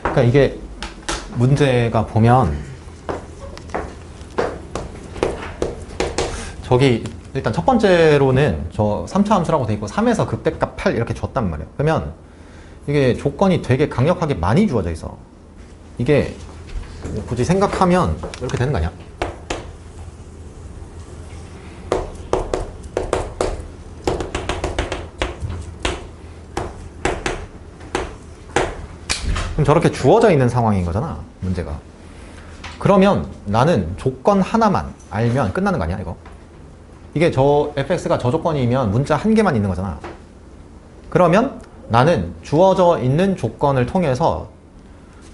그러니까 이게 문제가 보면 저기 일단 첫 번째로는 저 3차 함수라고 돼 있고 3에서 극대값 8 이렇게 줬단 말이에요. 그러면 이게 조건이 되게 강력하게 많이 주어져 있어. 이게 굳이 생각하면 이렇게 되는 거 아니야? 그럼 저렇게 주어져 있는 상황인 거잖아, 문제가. 그러면 나는 조건 하나만 알면 끝나는 거 아니야, 이거? 이게 저 fx가 저 조건이면 문자 한 개만 있는 거잖아. 그러면 나는 주어져 있는 조건을 통해서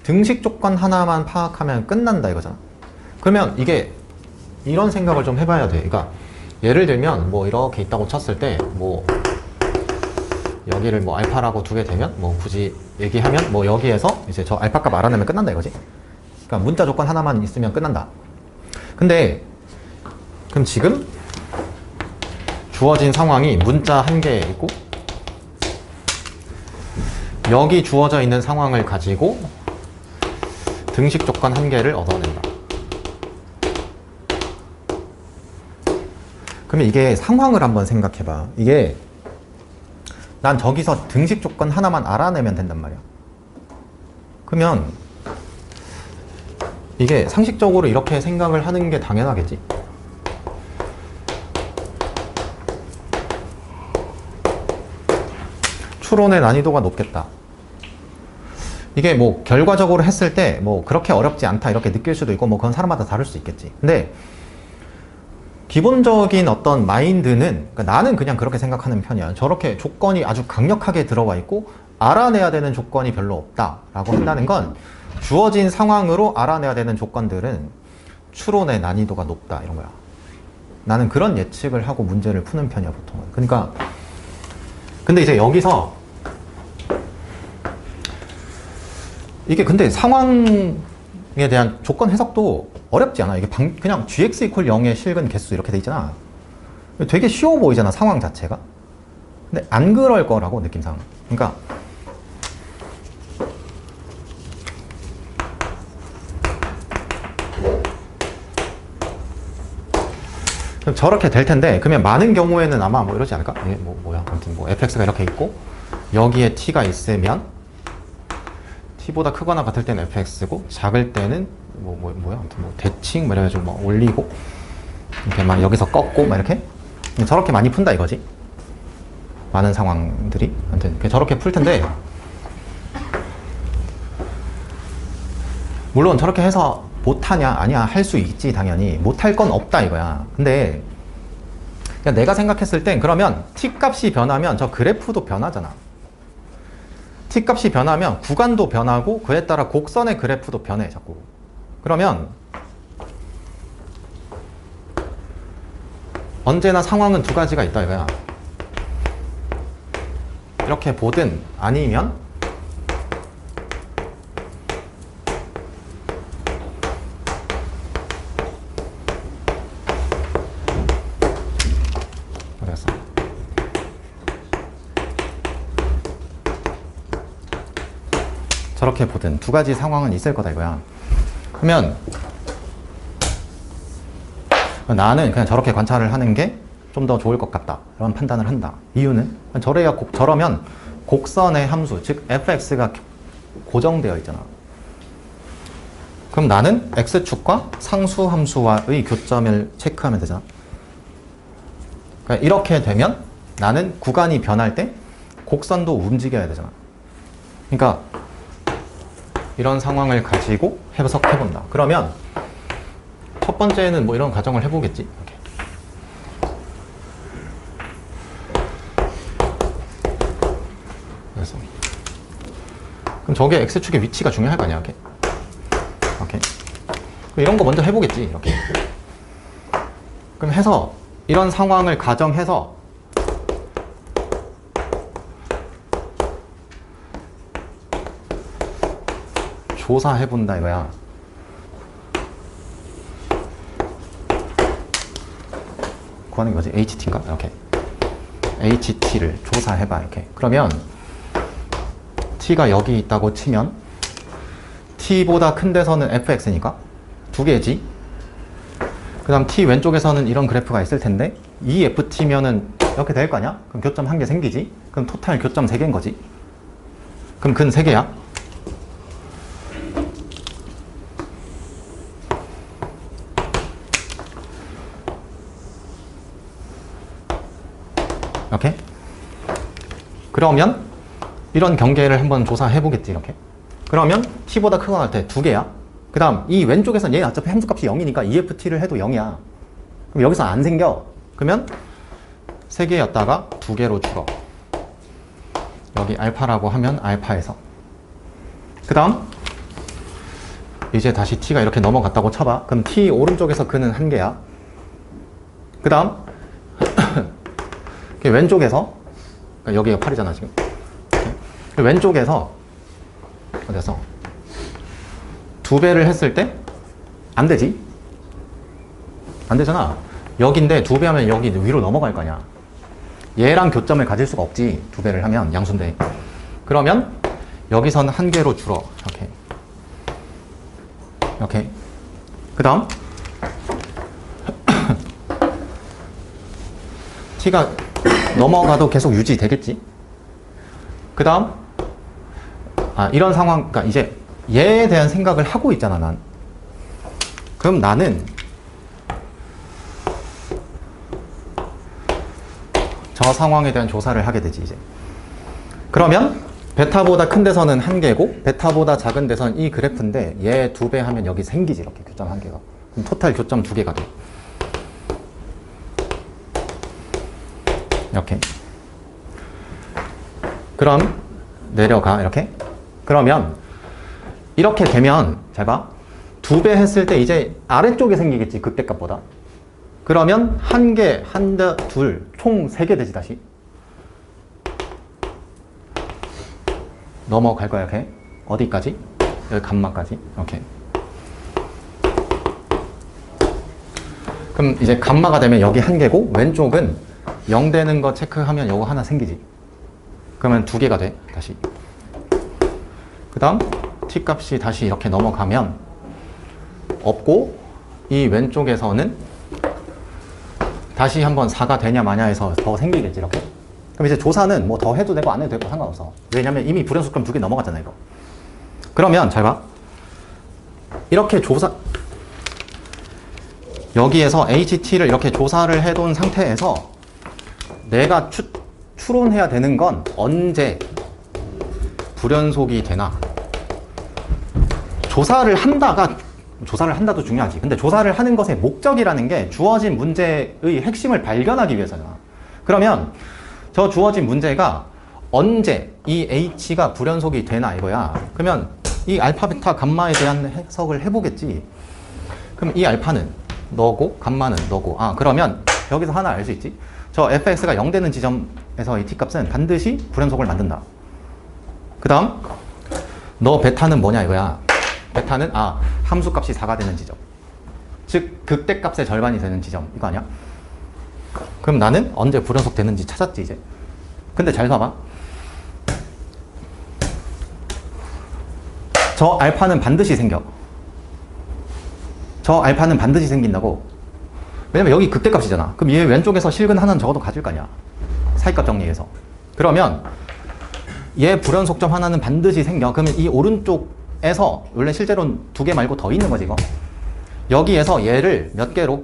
등식 조건 하나만 파악하면 끝난다 이거잖아. 그러면 이게 이런 생각을 좀 해봐야 돼. 그러니까 예를 들면 뭐 이렇게 있다고 쳤을 때 뭐 여기를 뭐 알파라고 두게 되면 뭐 굳이 얘기하면 뭐 여기에서 이제 저 알파 값 알아내면 끝난다 이거지. 그러니까 문자 조건 하나만 있으면 끝난다. 근데 그럼 지금 주어진 상황이 문자 한 개 있고 여기 주어져 있는 상황을 가지고 등식 조건 한 개를 얻어낸다. 그러면 이게 상황을 한번 생각해봐. 이게 난 저기서 등식 조건 하나만 알아내면 된단 말이야. 그러면 이게 상식적으로 이렇게 생각을 하는 게 당연하겠지. 추론의 난이도가 높겠다. 이게 뭐 결과적으로 했을 때 뭐 그렇게 어렵지 않다 이렇게 느낄 수도 있고 뭐 그건 사람마다 다를 수 있겠지. 근데 기본적인 어떤 마인드는 그러니까 나는 그냥 그렇게 생각하는 편이야. 저렇게 조건이 아주 강력하게 들어와 있고 알아내야 되는 조건이 별로 없다라고 한다는 건 주어진 상황으로 알아내야 되는 조건들은 추론의 난이도가 높다 이런 거야. 나는 그런 예측을 하고 문제를 푸는 편이야 보통은. 그러니까 근데 이제 여기서 이게 근데 상황에 대한 조건 해석도 어렵지 않아. 이게 그냥 gx 이퀄 0의 실근 개수 이렇게 돼 있잖아. 되게 쉬워 보이잖아, 상황 자체가. 근데 안 그럴 거라고, 느낌상. 그러니까 저렇게 될 텐데, 그러면 많은 경우에는 아마 뭐 이러지 않을까? 이게 뭐야? 아무튼 뭐 fx가 이렇게 있고 여기에 t가 있으면 t보다 크거나 같을 때는 fx고 작을 때는 뭐야? 아무튼 뭐 대칭 뭐 이래가지고 뭐 올리고 이렇게 막 여기서 꺾고 막 이렇게 저렇게 많이 푼다 이거지. 많은 상황들이 아무튼 저렇게 풀 텐데 물론 저렇게 해서 못하냐? 아니야, 할 수 있지 당연히. 못할 건 없다 이거야. 근데 그냥 내가 생각했을 땐 그러면 t 값이 변하면 저 그래프도 변하잖아. t 값이 변하면 구간도 변하고 그에 따라 곡선의 그래프도 변해 자꾸. 그러면 언제나 상황은 두 가지가 있다 이거야. 이렇게 보든 아니면 그래서 저렇게 보든 두 가지 상황은 있을 거다 이거야. 그러면 나는 그냥 저렇게 관찰을 하는 게 좀 더 좋을 것 같다 이런 판단을 한다. 이유는 저러면 곡선의 함수 즉 fx가 고정되어 있잖아. 그럼 나는 x축과 상수 함수와의 교점을 체크하면 되잖아. 그러니까 이렇게 되면 나는 구간이 변할 때 곡선도 움직여야 되잖아. 그러니까 이런 상황을 가지고 해석해본다. 그러면 첫 번째는 뭐 이런 가정을 해보겠지. 이렇게. 그래서 그럼 저게 x축의 위치가 중요할 거 아니야. 이렇게. 오케이. 이런 거 먼저 해보겠지. 이렇게. 그럼 해서 이런 상황을 가정해서 조사해본다 이거야. 구하는 거지. HT인가? 이렇게. HT를 조사해봐. 이렇게. 그러면 T가 여기 있다고 치면 t보다 큰 데서는 fx니까 두 개지. 그 다음 t 왼쪽에서는 이런 그래프가 있을 텐데 이 ft면은 이렇게 될 거 아니야? 그럼 교점 한 개 생기지? 그럼 토탈 교점 3개인 거지. 그럼 근 3개야. 이렇게. 그러면 이런 경계를 한번 조사해 보겠지. 이렇게. 그러면 t보다 크거나 할 때 2개야. 그 다음 이 왼쪽에서는 얘는 어차피 함수값이 0이니까 EFT를 해도 0이야. 그럼 여기서 안 생겨. 그러면 3개였다가 2개로 줄어. 여기 알파라고 하면 알파에서. 그 다음 이제 다시 t가 이렇게 넘어갔다고 쳐봐. 그럼 t 오른쪽에서 그는 1개야. 그 다음 왼쪽에서, 그러니까 여기가 8이잖아 지금. 왼쪽에서 어디서 2배를 했을 때 안 되지? 안 되잖아. 여기인데 2배 하면 여기 위로 넘어갈 거 아니야. 얘랑 교점을 가질 수가 없지. 2배를 하면 양수인데. 그러면 여기서는 1개로 줄어. 이렇게. 이렇게. 그 다음 t가 넘어가도 계속 유지되겠지. 그 다음 이런 상황, 그러니까 이제 얘에 대한 생각을 하고 있잖아 난. 그럼 나는 저 상황에 대한 조사를 하게 되지 이제. 그러면 베타보다 큰 데서는 1개고 베타보다 작은 데서는 이 그래프인데 얘 2배 하면 여기 생기지. 이렇게 교점 1개가. 그럼 토탈 교점 2개가 돼. 이렇게. 그럼 내려가. 이렇게. 그러면 이렇게 되면 잘 봐. 2배 했을 때 이제 아래쪽에 생기겠지. 극대값보다. 그러면 1개, 1대, 2, 총 3개 되지 다시. 넘어갈 거야. 이렇게. 어디까지? 여기 감마까지. 이렇게. 그럼 이제 감마가 되면 여기 1개고 왼쪽은 0 되는 거 체크하면 요거 하나 생기지. 그러면 2개가 돼. 다시. 그 다음 t 값이 다시 이렇게 넘어가면 없고 이 왼쪽에서는 다시 한번 4가 되냐 마냐 해서 더 생기겠지. 이렇게. 그럼 이제 조사는 뭐 더 해도 되고 안 해도 되고 상관없어. 왜냐면 이미 불연속감 2개 넘어갔잖아 이거. 그러면 잘 봐. 이렇게 조사, 여기에서 HT를 이렇게 조사를 해둔 상태에서 내가 추론해야 되는 건 언제 불연속이 되나. 조사를 한다도 중요하지. 근데 조사를 하는 것의 목적이라는 게 주어진 문제의 핵심을 발견하기 위해서잖아. 그러면 저 주어진 문제가 언제 이 H가 불연속이 되나 이거야. 그러면 이 알파, 베타, 감마에 대한 해석을 해보겠지. 그럼 이 알파는 너고 감마는 너고. 그러면 여기서 하나 알 수 있지. 저 fx가 0 되는 지점에서 이 t값은 반드시 불연속을 만든다. 그 다음 너 베타는 뭐냐 이거야. 베타는 함수값이 4가 되는 지점. 즉 극대값의 절반이 되는 지점. 이거 아니야? 그럼 나는 언제 불연속 되는지 찾았지 이제. 근데 잘 봐봐. 저 알파는 반드시 생겨. 저 알파는 반드시 생긴다고. 왜냐면 여기 극대값이잖아. 그럼 얘 왼쪽에서 실근 하나는 적어도 가질 거 아니야. 사이값 정리해서. 그러면 얘 불연속점 하나는 반드시 생겨. 그러면 이 오른쪽에서 원래 실제로는 2개 말고 더 있는 거지 이거. 여기에서 얘를 몇 개로?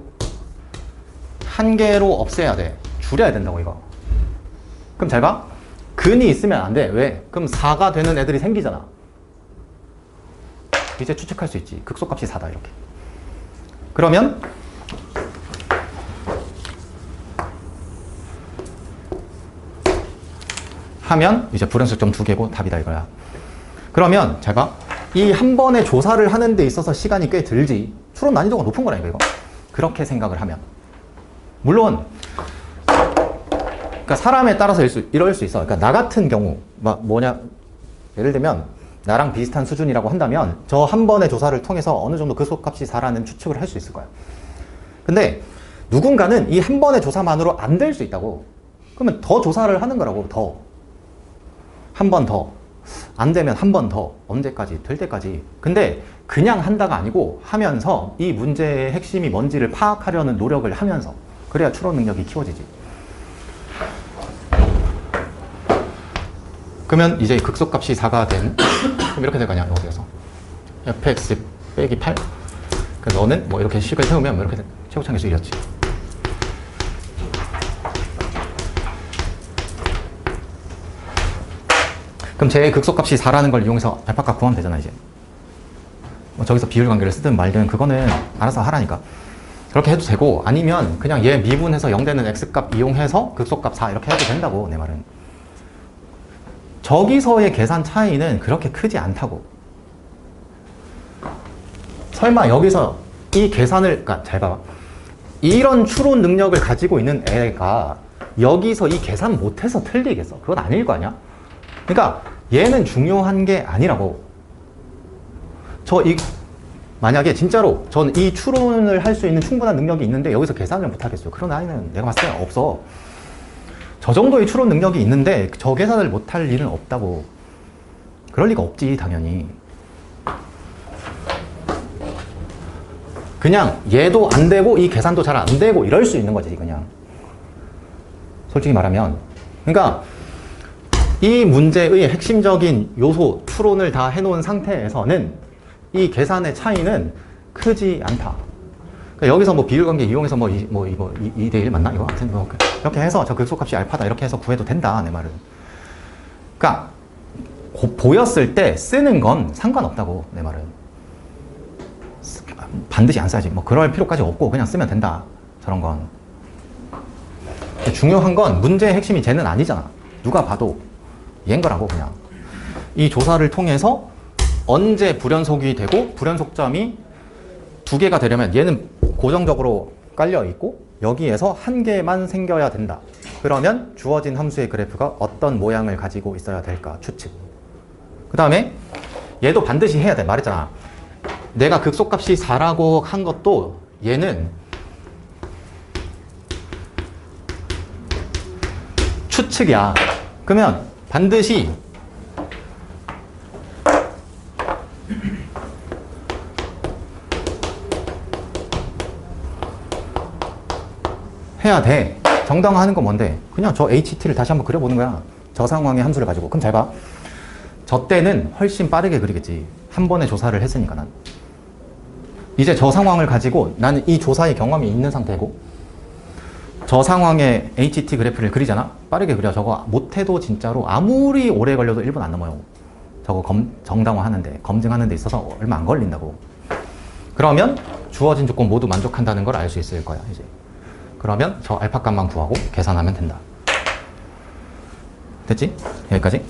1개로 없애야 돼. 줄여야 된다고 이거. 그럼 잘 봐. 근이 있으면 안 돼. 왜? 그럼 4가 되는 애들이 생기잖아. 이제 추측할 수 있지. 극소값이 4다 이렇게. 그러면 하면 이제 불연속점 2개고 답이다 이거야. 그러면 잘 봐. 이 한 번에 조사를 하는 데 있어서 시간이 꽤 들지. 추론 난이도가 높은 거라니까 이거. 그렇게 생각을 하면. 물론 그러니까 사람에 따라서 이럴 수 있어. 그러니까 나 같은 경우 뭐냐, 예를 들면 나랑 비슷한 수준이라고 한다면 저 한 번의 조사를 통해서 어느 정도 극소값이 4라는 추측을 할 수 있을 거야. 근데 누군가는 이 한 번의 조사만으로 안 될 수 있다고. 그러면 더 조사를 하는 거라고. 더. 한 번 더. 안 되면 한 번 더, 언제까지, 될 때까지. 근데 그냥 한다가 아니고 하면서 이 문제의 핵심이 뭔지를 파악하려는 노력을 하면서, 그래야 추론 능력이 키워지지. 그러면 이제 극소값이 4가 된, 그럼 이렇게 될 거 아니야, 여기에서. fx 빼기 8. 그래서 너는 뭐 이렇게 식을 세우면 이렇게 최고차항계수 이렇지. 그럼 제 극소값이 4라는 걸 이용해서 알파값 구하면 되잖아, 이제. 뭐 저기서 비율 관계를 쓰든 말든 그거는 알아서 하라니까. 그렇게 해도 되고, 아니면 그냥 얘 미분해서 0 되는 x값 이용해서 극소값 4 이렇게 해도 된다고, 내 말은. 저기서의 계산 차이는 그렇게 크지 않다고. 설마 여기서 이 계산을, 그러니까 잘 봐봐. 이런 추론 능력을 가지고 있는 애가 여기서 이 계산 못해서 틀리겠어? 그건 아닐 거 아니야? 그러니까 얘는 중요한 게 아니라고. 만약에 진짜로 전 이 추론을 할 수 있는 충분한 능력이 있는데 여기서 계산을 못 하겠어요. 그런 아이는 내가 봤을 때는 없어. 저 정도의 추론 능력이 있는데 저 계산을 못 할 일은 없다고. 그럴 리가 없지, 당연히. 그냥 얘도 안 되고 이 계산도 잘 안 되고 이럴 수 있는 거지, 그냥. 솔직히 말하면. 그러니까 이 문제의 핵심적인 요소, 추론을 다 해놓은 상태에서는 이 계산의 차이는 크지 않다. 그러니까 여기서 뭐 비율관계 이용해서 뭐 2대1 맞나? 이거 아무튼 뭐 이렇게 해서 저 극소값이 알파다 이렇게 해서 구해도 된다, 내 말은. 그러니까 보였을 때 쓰는 건 상관없다고, 내 말은. 반드시 안 써야지. 뭐 그럴 필요까지 없고 그냥 쓰면 된다, 저런 건. 중요한 건 문제의 핵심이 쟤는 아니잖아. 누가 봐도 얘인 거라고, 그냥. 이 조사를 통해서 언제 불연속이 되고 불연속점이 2개가 되려면 얘는 고정적으로 깔려 있고 여기에서 1개만 생겨야 된다. 그러면 주어진 함수의 그래프가 어떤 모양을 가지고 있어야 될까, 추측. 그 다음에 얘도 반드시 해야 돼. 말했잖아. 내가 극소값이 4라고 한 것도 얘는 추측이야. 그러면 반드시 해야 돼. 정당화하는 건 뭔데? 그냥 저 HT를 다시 한번 그려보는 거야. 저 상황의 함수를 가지고. 그럼 잘 봐. 저 때는 훨씬 빠르게 그리겠지. 한 번에 조사를 했으니까 난. 이제 저 상황을 가지고 나는 이 조사의 경험이 있는 상태고 저 상황의 HT 그래프를 그리잖아? 빠르게 그려. 저거 못해도 진짜로 아무리 오래 걸려도 1분 안 넘어요. 저거 정당화하는데, 검증하는 데 있어서 얼마 안 걸린다고. 그러면 주어진 조건 모두 만족한다는 걸 알 수 있을 거야, 이제. 그러면 저 알파 값만 구하고 계산하면 된다. 됐지? 여기까지?